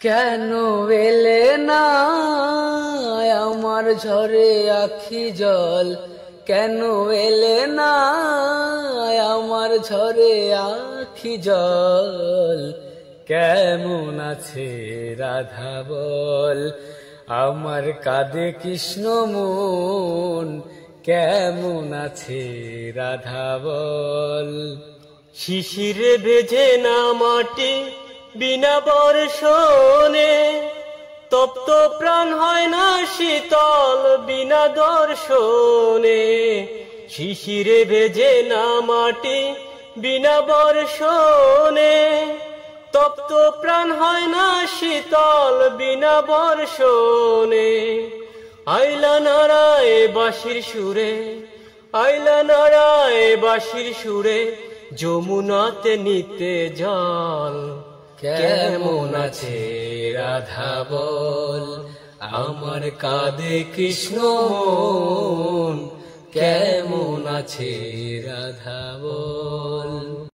কেন এলে না আমার ঝরে আখি জল, কেন এলে না আমার ঝরে আখি জল। কেমন আছে রাধা বল, আমার কাঁদে কৃষ্ণ মন, কেমন আছে রাধা বল। শিশিরে ভেজে না মাটি বিনা বর্ষণে, তপ্ত প্রাণ হয় না শীতল বিনা দর্শনে। শিশিরে ভেজে না মাটি বিনা বর্ষণে, তপ্ত প্রাণ হয় না শীতল বিনা বর্ষণে। আইলা নারায় বাঁশির সুরে, আইলা নারায় বাঁশির সুরে, যমুনাতে নিতে জল। কেমন আছে রাধা বল, আমার কাঁদে কৃষ্ণ মন, কেমন আছে রাধা বল।